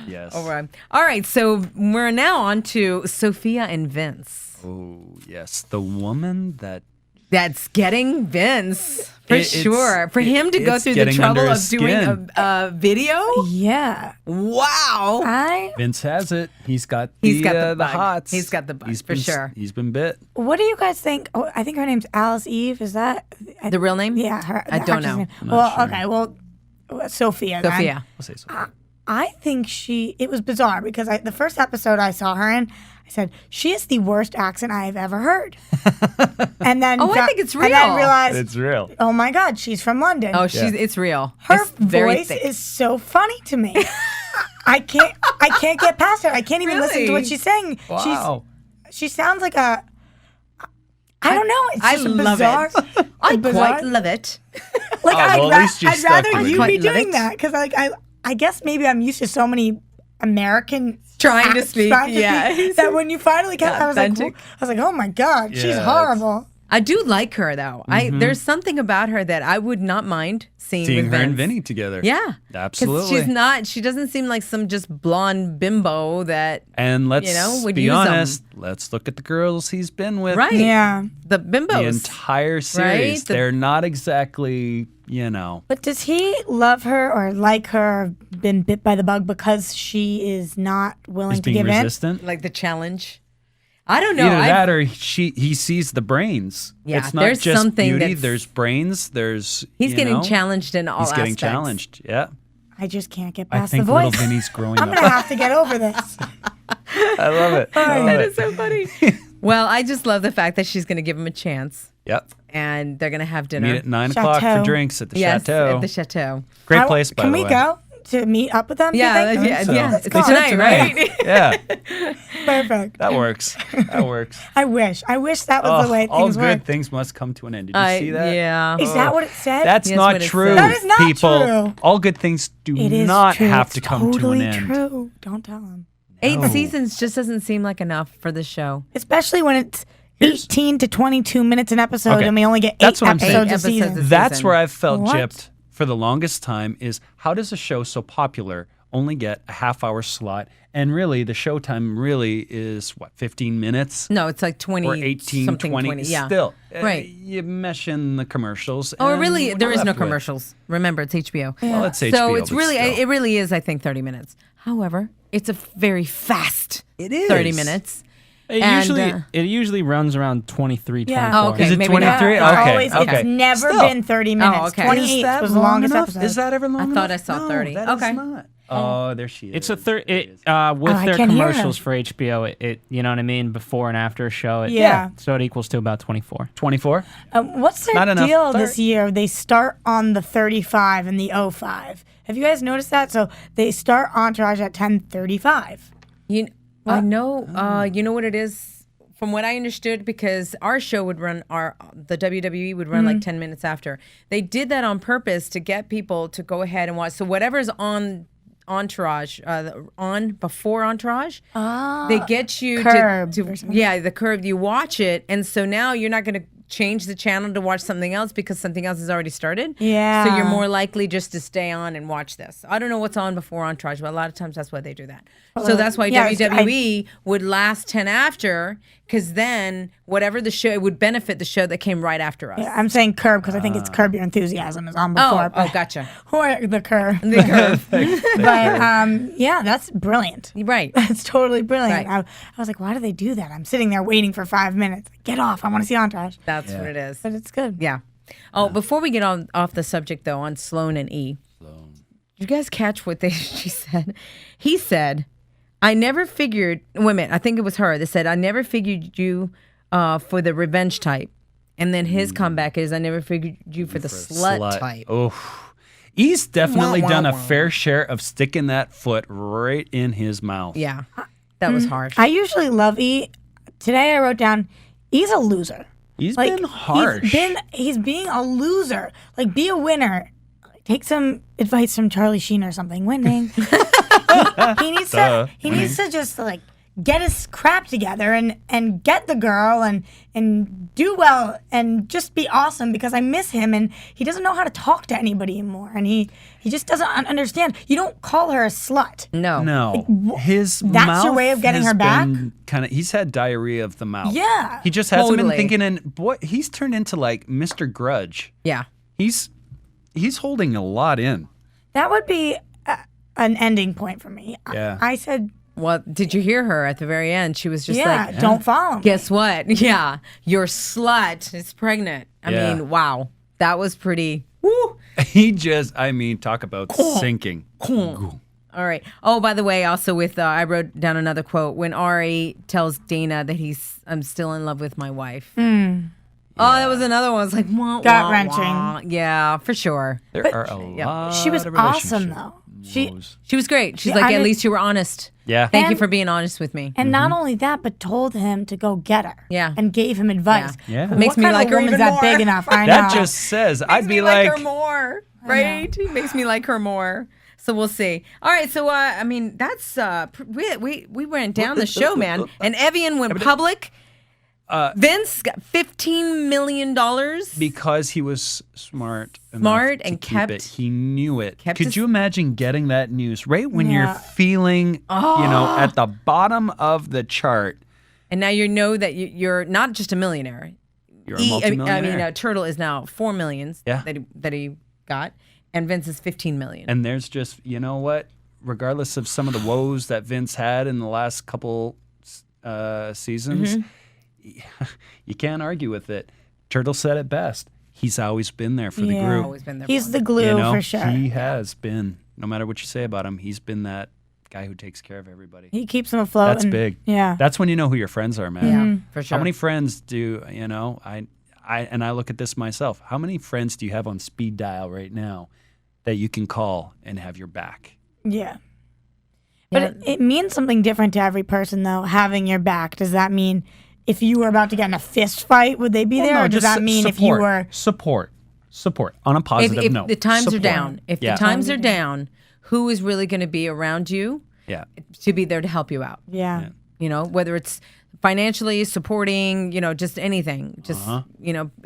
Yes. All right. So we're now on to Sophia and Vince. Oh, yes. The woman that That's getting Vince for It's- sure. For him to go it's through the getting trouble under of his doing skin. a video. Yeah. Wow. Vince has it. He's got He's got the bug. hots. He's got the bug, He's for been- sure. He's been bit. What do you guys think? Oh, I think her name's Alice Eve. Is that The real name? Yeah, her. I the don't actress know. name. not Well, sure. okay. Well, Sophia. then. Sophia. I'll say so. I think it was bizarre because the first episode I saw her in, I said, she is the worst accent I have ever heard. And then Oh, I think it's And then real. realized, It's real. oh my God, she's from London. Oh, it's real. her It's very voice thick. is so funny to me. I can't get past it. I can't even listen to Really? what she's saying. Wow. She sounds like a. I don't know. It's I just a love bizarre. it. I bizarre- quite love it. Like well, at least you I'd stuck rather with you it. be Quite love doing it. that because I guess maybe I'm used to so many American Trying to acts speak, trying to yeah. speak, that when you finally I was Authentic. like, oh my God, she's Yeah, horrible. I do like her though. There's something about her that I would not mind seeing with her Vince. and Vinny together. Yeah, 'cause absolutely. She doesn't seem like some just blonde bimbo that. And let's would be use honest. Let's look at the girls he's been with. Right. Yeah. The bimbos. The entire series. Right? They're not exactly, But does he love her or like her, or been bit by the bug because she is not willing is to being give resistant. Like the challenge. I don't know. Either that or he sees the brains. Yeah, it's not there's just something beauty. that's- There's brains. There's He's getting challenged in all He's getting aspects. challenged. Yeah. I just can't get I past think the little voice. Vinny's growing I'm up. going to have to get over this. I love it. That is so funny. Well, I just love the fact that she's going to give him a chance, Yep. and they're going to have dinner. Meet at 9 o'clock Chateau. for drinks at the yes, Chateau. at the chateau. Great place, by Can the we way. go to meet up with them? do you Yeah, think? yeah. Let's It's go. tonight, right? Yeah, Perfect. that works. That works. I wish that was the way all things good work. things must come to an end. Did you see that? Yeah. Is that what it said? That's Yes, not what it true. says. That is not people. true. All good things do It is not true. have It's to come totally to an end. true. Don't tell them. 8 seasons just doesn't seem like enough for the show. Especially when it's 18 to 22 minutes an episode Okay. and we only get 8 That's what I'm saying. episodes a 8 episodes season. a That's season. where I've felt What? gypped for the longest time is how does a show so popular only get a half-hour slot? And really, the showtime really is, 15 minutes? No, it's like 20 Or 18, something 20. yeah. Still, Right. You mesh in the commercials. Oh, and really? what There you're is no left with. commercials. Remember, it's HBO. Well, it's HBO. So it's but really, still. it really is, I think, 30 minutes. However, it's a very fast It is. 30 minutes. It And, usually runs around 23, Yeah. 24. Oh, okay. Is it maybe 23? not. It's Okay, always, okay. It's never Still. been 30 minutes. okay. 28 Is that was the long longest enough? episode. Is that ever long I enough? thought I saw No, 30. that is Okay. not. Oh, there she is. It's a third. There she is. With I their can hear commercials her. for HBO, it you know what I mean, before and after a show. Yeah. So it equals to about 24. 24? What's their Not enough. deal this year? They start on the 35 and the 05. Have you guys noticed that? So they start Entourage at 10:35. I know. You know what it is? From what I understood, because our show would run, the WWE would run like 10 minutes after. They did that on purpose to get people to go ahead and watch. So whatever's on Entourage, on before Entourage, they get you Curb to or something. the Curb. You watch it, and so now you're not going to change the channel to watch something else because something else has already started. Yeah. So you're more likely just to stay on and watch this. I don't know what's on before Entourage, but a lot of times that's why they do that. So that's why yeah, WWE would last 10 after, because then whatever the show, it would benefit the show that came right after us. Yeah, I'm saying Curb because I think it's Curb Your Enthusiasm is on before. Oh, gotcha. Or the Curb. The Curve. But yeah, that's brilliant. Right. That's totally brilliant. Right. I was like, why do they do that? I'm sitting there waiting for 5 minutes. Get off. I want to see Entourage. That's what it is. But it's good. Yeah. Oh, before we get off the subject, though, on Sloan and E, did you guys catch what she said? He said, I never figured, wait a minute, I think it was her that said, I never figured you for the revenge type. And then his comeback is, I never figured you for the slut type. Oh, he's definitely Wah, wah, done a wah. fair share of sticking that foot right in his mouth. Yeah. That was harsh. I usually love E. Today I wrote down, E's a loser. He's been harsh. He's being a loser. Like, be a winner. Take some advice from Charlie Sheen or something. Winning. he needs to just like get his crap together and get the girl and do well and just be awesome, because I miss him and he doesn't know how to talk to anybody anymore, and he just doesn't understand. You don't call her a slut. No. No, his That's mouth your way of getting her back? He's had diarrhea of the mouth. Yeah. he just hasn't been Totally. thinking. And boy, he's turned into like Mr. Grudge. Yeah. He's holding a lot in. That would be an ending point for me. Yeah. I said, Well, did you hear her at the very end? She was just yeah, like, don't follow me. guess what? Yeah, your slut is pregnant. I Yeah. mean, wow. That was pretty. Woo. He just, talk about sinking. All right. Oh, by the way, also with, I wrote down another quote. When Ari tells Dana that I'm still in love with my wife. Oh, that was another one. I was like, wah, Gut-wrenching. wah. Yeah, for sure. There are a lot. She was of awesome relationships. though. She She was great. She's Yeah, like, I at did- least you were honest. Yeah. Thank you And- for being honest with me. and not only that, but told him to go get her. Yeah. And gave him advice. Yeah. What Makes me kind of like her woman's even that more. big enough? I know. That just says, I'd be like, her more, right? He makes me like her more. So we'll see. All right. So I mean, that's we went down the show, man. And Evian went public. Vince got $15 million. Because he was smart And to keep kept it. He knew it. kept Could his- you imagine getting that news right when Yeah. you're feeling, at the bottom of the chart? And now you know that you're not just a millionaire. You're a multimillionaire. Turtle is now $4 million Yeah. that he got, and Vince is $15 million. And there's just, you know what? Regardless of some of the woes that Vince had in the last couple seasons, you can't argue with it. Turtle said it best. He's always been there for the group. Always been there. He's for the him. glue for sure. He has been. No matter what you say about him, he's been that guy who takes care of everybody. He keeps them afloat. That's and- big. Yeah. That's when you know who your friends are, man. Yeah, for sure. How many friends do I look at this myself. How many friends do you have on speed dial right now that you can call and have your back? Yeah. But it means something different to every person, though, having your back. Does that mean if you were about to get in a fist fight, would they be Well, there? no, Or does just that mean if you were. support on a positive if note? the times are Support. down, if Yeah. the times are down, who is really going to be around you Yeah. to be there to help you out? Yeah. Whether it's financially supporting, just anything, just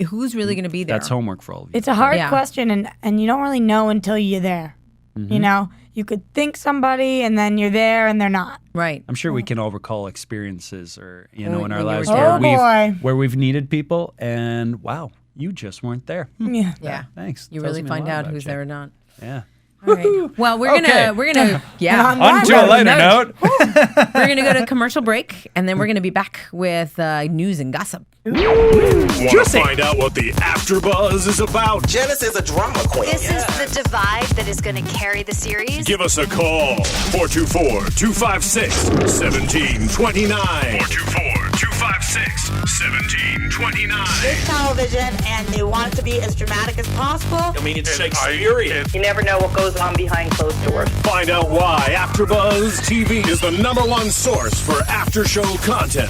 who's really going to be there? That's homework for all of you. It's a hard Yeah. question, and you don't really know until you're there. Mm-hmm. You could think somebody, and then you're there, and they're not. Right. I'm sure we can all recall experiences or in our when you were lives there. where we've needed people and wow, you just weren't there. Yeah. Yeah. Thanks. You Tells really me a find lot out about who's you. there or not. Yeah. All right. Well, we're Okay. gonna yeah. On to a lighter note. We're gonna go to commercial break, and then we're gonna be back with news and gossip. Want to find out what the AfterBuzz is about? Janice is a drama queen. This is the divide that is going to carry the series. Give us a call. 424-256-1729. 424-256-1729. It's television, and they want it to be as dramatic as possible. I mean, it's Shakespearean. You never know what goes on behind closed doors. Find out why AfterBuzz TV is the #1 source for after-show content.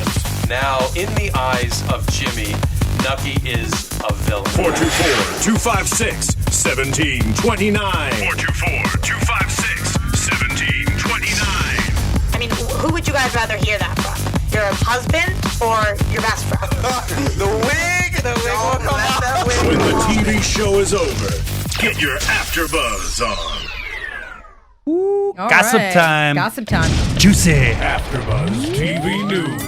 Now, in the eyes of Jimmy, Nucky is a villain. 424-256-1729. 424-256-1729. I mean, who would you guys rather hear that from? Your husband or your best friend? The wig will come out. That wig. When the TV show is over, get your AfterBuzz on. All Gossip right. time. Gossip time. Juicy. AfterBuzz TV News.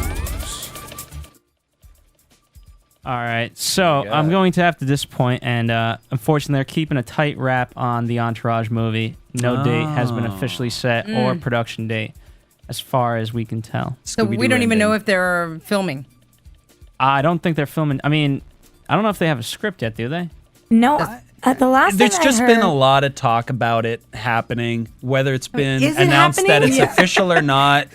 All right, so I'm going to have to disappoint, and unfortunately, they're keeping a tight wrap on the Entourage movie. No date has been officially set or production date, as far as we can tell. So we don't even know if they're filming. I don't think they're filming. I mean, I don't know if they have a script yet, do they? No, at the last There's thing just I been heard, a lot of talk about it happening, whether it's been Is it announced that happening? it's Yeah. official or not.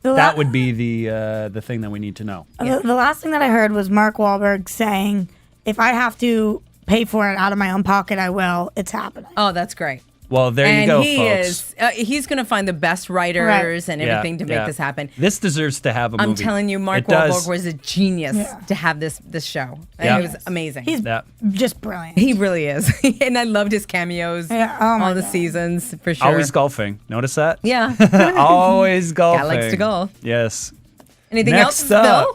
the la- That would be the thing that we need to know. The last thing that I heard was Mark Wahlberg saying, if I have to pay for it out of my own pocket, I will. It's happening. Oh, that's great. Well, there and you go, he folks. he's going to find the best writers Right. and Yeah, everything to make yeah. this happen. This deserves to have a movie. I'm telling you, Mark It does. Wahlberg was a genius Yeah. to have this show. Yeah. It was amazing. He's Yeah. just brilliant. He really is. And I loved his cameos Yeah, oh my all the God. seasons, for sure. Always golfing. Notice that? Yeah. Always golfing. Guy likes to golf. Yes. Anything Next else, up.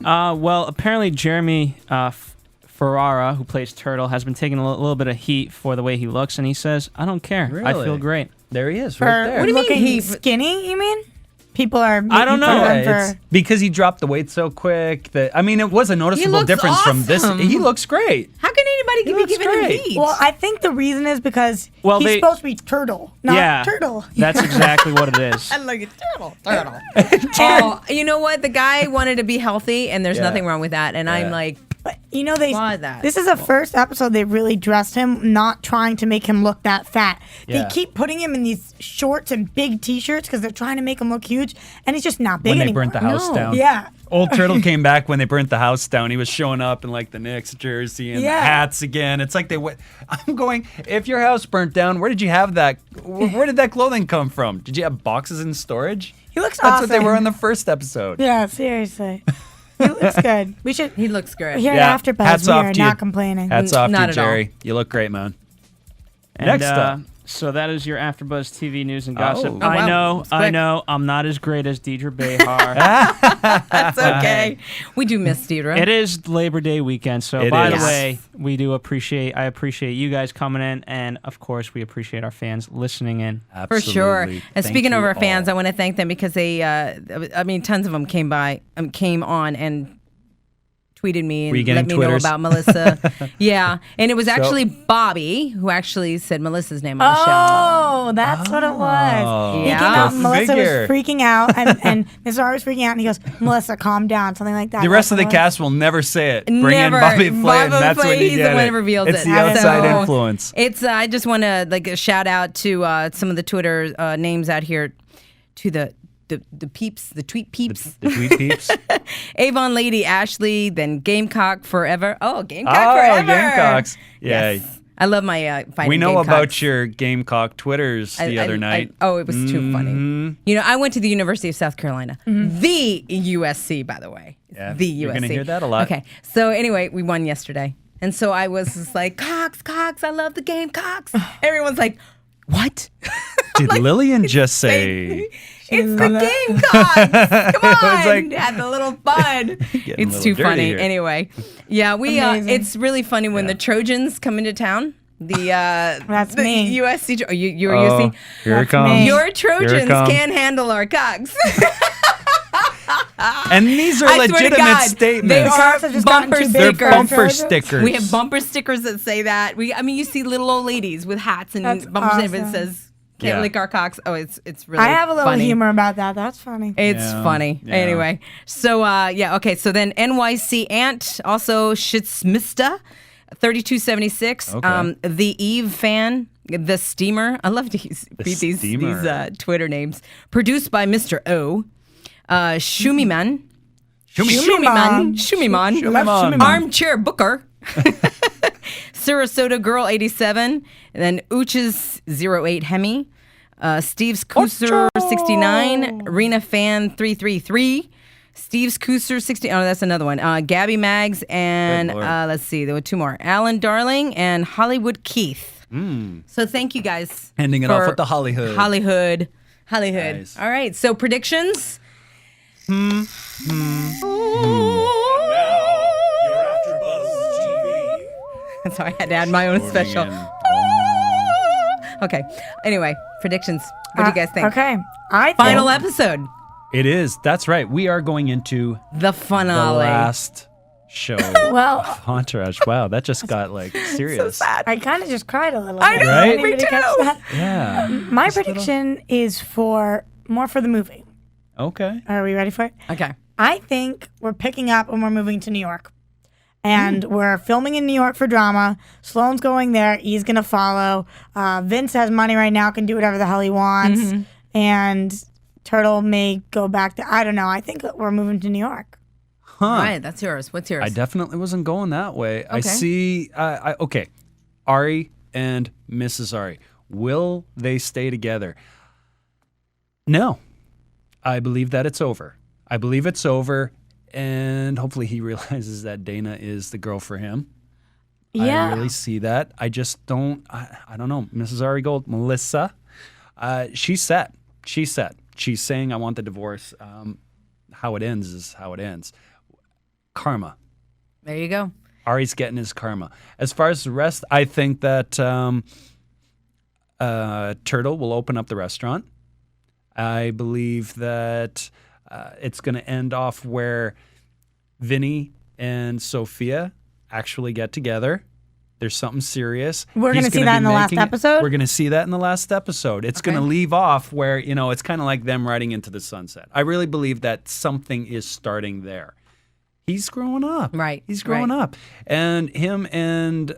Bill? Well, apparently Jeremy Ferrara, who plays Turtle, has been taking a little bit of heat for the way he looks, and he says, "I don't care. I Really? feel great." There he is, For right there. What do you mean looking he- skinny, you mean? People are. I don't know. making fun of him Yeah, it's because he dropped the weight so quick that I mean it was a noticeable looks difference from this. awesome. He looks great. How can anybody be looks giving him great. heat? Well, I think the reason is because Well, he's they- supposed to be Turtle, not yeah, Turtle. That's exactly what it is. I like it. Turtle. Oh, you know what? The guy wanted to be healthy, and there's Yeah. nothing wrong with that. And I'm Yeah. like, But they. Why that? This is the first episode they really dressed him, not trying to make him look that fat. Yeah. They keep putting him in these shorts and big T-shirts because they're trying to make him look huge, and he's just not big When they anymore. burnt the house No. down. Yeah. Old Turtle came back when they burnt the house down. He was showing up in like the Knicks jersey and the Yeah. hats again. It's like they went. I'm going. If your house burnt down, where did you have that? Where did that clothing come from? Did you have boxes in storage? He looks That's awesome. what they were in the first episode. Yeah, seriously. He looks good. We should. he looks great. Here Yeah. at AfterBuzz, Hats we off are to you. not complaining. Hats off to Not you, at all. Jerry. You look great, man. And, Next up. So that is your AfterBuzz TV news and gossip. Oh. I wow. know. I'm not as great as Deidre Behar. That's okay. We do miss Deidre. It is Labor Day weekend, so It by the is. way, I appreciate you guys coming in, and of course, we appreciate our fans listening in. For sure. Absolutely. And Thank speaking of you our fans, all. I want to thank them because they, tons of them came on and tweeted me Were you and getting let me Twitters? know about Melissa. Yeah. And it was actually Bobby who actually said Melissa's name on the show. Oh, that's what it was. He Yeah. came out, Go and Melissa figure. was freaking out, and Mr. R was freaking out, and he goes, Melissa, calm down, something like that. The rest of the That's what it cast will never say it. Bring Never. in Bobby Flay, and Bobby that's when Flay, you he's get the one it. who reveals It's it. the outside So, influence. It's I just want to a shout out to some of the Twitter names out here, to the peeps, the tweet peeps. The tweet peeps. Avon Lady Ashley, then Gamecock Forever. Oh, Gamecock Oh, Forever. Gamecocks. Yeah. Yes. I love my Finding We know Gamecocks. about your Gamecock Twitters the other night. Oh, it was too funny. You know, I went to the University of South Carolina. The USC, by the way. Yeah, The USC. you're gonna hear that a lot. Okay. So anyway, we won yesterday. And so I was just like, Cox, I love the Gamecocks. Everyone's like, what? Did Lilian just say? It's the Gamecocks. Come on. like- Had the little fun. a It's little too dirty funny. here. Anyway. Yeah, Amazing. it's really funny when the Trojans come into town. That's the me. USC. You're Oh, USC. here it That's comes. me. Your Trojans comes. can't handle our cocks. And these are I swear to legitimate God, statements. they are Cocks have just gotten bumper too big They're for stickers. bumper Trojans. stickers. We have bumper stickers that say that. You see little old ladies with hats and That's bumper stickers that awesome. says "Can't Yeah. lick our cocks." Oh, it's really. I have a little funny. humor about that. That's funny. It's Yeah, funny. yeah. Anyway, so okay. So then NYC Ant, also Schizmista, 3276. Okay. The Eve fan, the Steamer. I love these Steamer. Twitter names. Produced by Mr. O. Shumiman. Shumiman. Shumiman. Armchair Booker. Sarasota Girl 87. And then Ooches 08 Hemi. Steve's Cooser 69. Rena Fan 333. Steve's Cooser 60. Oh, that's another one. Gabby Maggs and Good Lord. let's see, there were two more. Alan Darling and Hollywood Keith. So thank you guys. Ending it off for with the Hollywood. Hollywood. Nice. All right. So predictions. Your AfterBuzz TV. Sorry, I had to add my own special. Okay. Anyway, predictions. What do you guys think? Okay. I think Final episode. It is. That's right. We are going into The the finale. last show. Well, Entourage. Wow, that just got like serious. I kind of just cried a little I bit. know, Right? me Anybody catch too. that? Yeah. My prediction is more for the movie. Okay. Are we ready for it? Okay. I think we're picking up and we're moving to New York. And we're filming in New York for drama. Sloan's going there. He's going to follow. Vince has money right now, can do whatever the hell he wants. And Turtle may go back to, I don't know. I think that we're moving to New York. Huh. All right. That's yours. What's yours? I definitely wasn't going that way. I Okay. see. Okay. Ari and Mrs. Ari. Will they stay together? No. I believe that it's over. I believe it's over. And hopefully he realizes that Dana is the girl for him. Yeah. I really see that. I just don't. I don't know. Mrs. Ari Gold, Melissa, she's set. She's set. She's saying, I want the divorce. How it ends is how it ends. Karma. There you go. Ari's getting his karma. As far as the rest, I think that Turtle will open up the restaurant. I believe that it's going to end off where Vinny and Sophia actually get together. There's something serious. We're He's gonna see gonna that be in the last making it- episode? We're going to see that in the last episode. It's going to leave off where, it's kind of like them riding into the sunset. I really believe that something is starting there. He's growing up. Right, He's growing right. up. And him and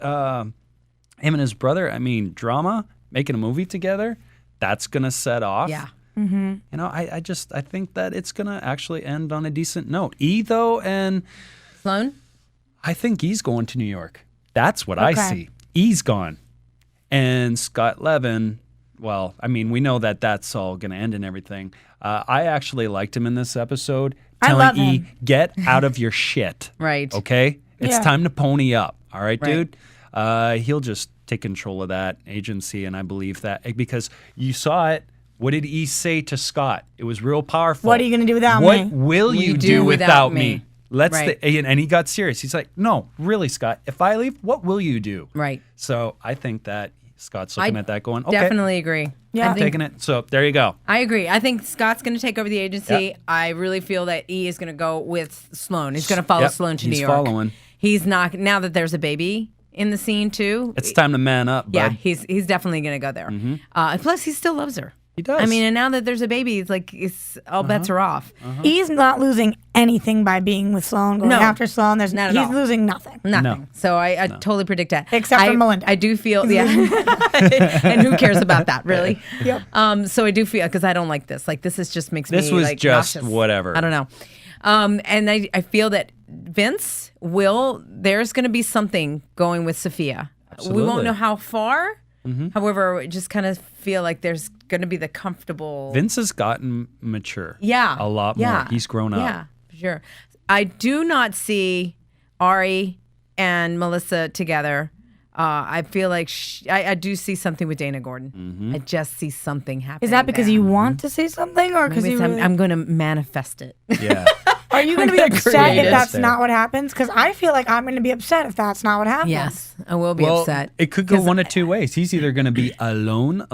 his brother, drama, making a movie together, that's going to set off. Yeah. I think that it's going to actually end on a decent note. E, though, and Sloan? I think E's going to New York. That's what I Okay. see. E's gone. And Scott Levin, well, we know that that's all going to end and everything. I actually liked him in this episode. I Telling love E, him. get out of your shit. Right. Okay? It's Yeah. time to pony up. All right, Right. dude? He'll just take control of that agency, and I believe that because you saw it. What did he say to Scott? It was real powerful. What are you going to do without me? What will you do without me? And he got serious. He's like, no, really, Scott, if I leave, what will you do? Right. So I think that Scott's looking at that going, okay. Definitely agree. Yeah. I'm taking it. So there you go. I agree. I think Scott's going to take over the agency. Yep. I really feel that E is going to go with Sloan. He's going to follow Sloan to New York. He's following. He's not, now that there's a baby in the scene too. It's time to man up, bud. Yeah, he's definitely going to go there. Mm-hmm. Plus, he still loves her. He does. I mean, and now that there's a baby, it's like all bets are off. He's not losing anything by being with Sloan, going after Sloan. He's losing nothing. Nothing. No. So I totally predict that. Except for Melinda. I do feel, and who cares about that, really? Yep. So I do feel, because I don't like this. Like, this just makes me, this was like, just nauseous. whatever. I don't know. And I feel that Vince there's going to be something going with Sophia. Absolutely. We won't know how far. However, I just kind of feel like there's going to be the comfortable. Vince has gotten mature. Yeah. A lot more. He's grown up. Yeah, sure. I do not see Ari and Melissa together. I feel like I do see something with Dana Gordon. I just see something happening. Is that because there. you want to see something, or because I'm going to manifest it? Yeah. Are you going to be upset if that's not what happens? Because I feel like I'm going to be upset if that's not what happens. Yes, I will be upset. It could go one of two ways. He's either going to be alone.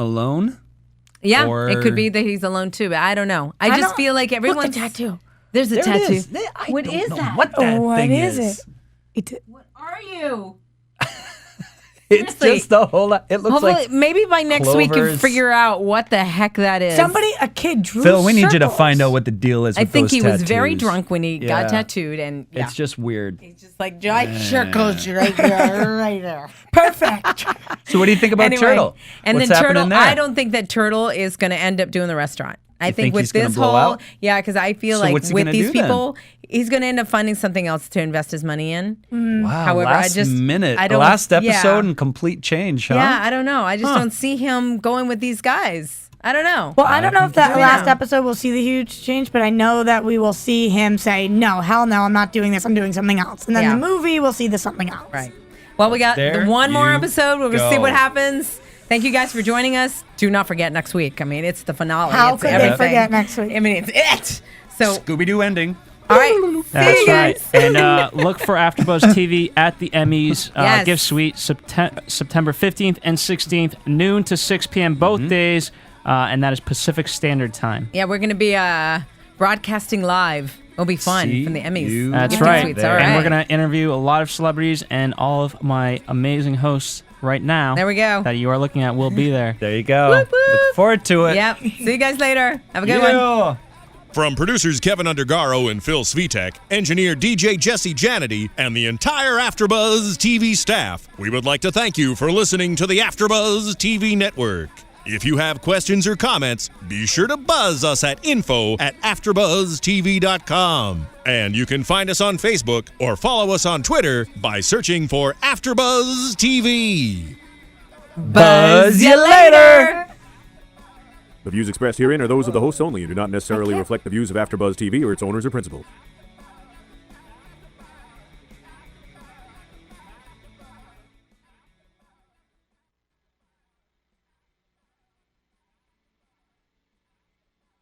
Yeah, or it could be that he's alone too, but I don't know. I just feel like everyone's... Look, the tattoo. There's a tattoo. What is that? What that thing is. What are you? It's just the whole lot. It looks Hopefully, like maybe by next week you clovers. figure out what the heck that is. A kid drew Phil, we need you to circles. find out what the deal is with I think those he was very tattoos. drunk when he got tattooed, and It's just weird. he's just like giant circles right there. Perfect. So what do you think about Turtle? And What's then happening Turtle, there? I don't think that Turtle is going to end up doing the restaurant. I You think think with he's gonna this blow whole, out? because I feel So like what's he with gonna these do then? people, he's going to end up finding something else to invest his money in. Wow, However, last minute, I don't, last episode and complete change, huh? Yeah, I don't know. I just don't see him going with these guys. I don't know. Well, I don't know if that Maybe last now. episode we'll see the huge change, but I know that we will see him say, no, hell no, I'm not doing this. I'm doing something else. And then the movie, we'll see the something else. Right. Well, we got There one more you episode. We're going to see go. what happens. Thank you guys for joining us. Do not forget next week. I mean, it's the finale. How it's could everything. they forget next week? I mean, it's it. So, Scooby-Doo ending. all right. That's See you guys. right. And look for AfterBuzz TV at the Emmys Yes. Gift Suite September 15th and 16th, noon to 6 p.m. both days, and that is Pacific Standard Time. Yeah, we're going to be broadcasting live. It'll be fun See from the Emmys. you That's Gifting right. Suites. All And right. we're going to interview a lot of celebrities, and all of my amazing hosts right now There we go. that you are looking at will be there. There you go. Whoop, whoop. Look forward to it. Yep. See you guys later. Have a good one. Yeah. From producers Kevin Undergaro and Phil Svitek, engineer DJ Jesse Janity, and the entire AfterBuzz TV staff, we would like to thank you for listening to the AfterBuzz TV network. If you have questions or comments, be sure to buzz us at info@AfterBuzzTV.com. And you can find us on Facebook or follow us on Twitter by searching for AfterBuzz TV. Buzz you later. The views expressed herein are those of the hosts only and do not necessarily reflect the views of AfterBuzz TV or its owners or principals.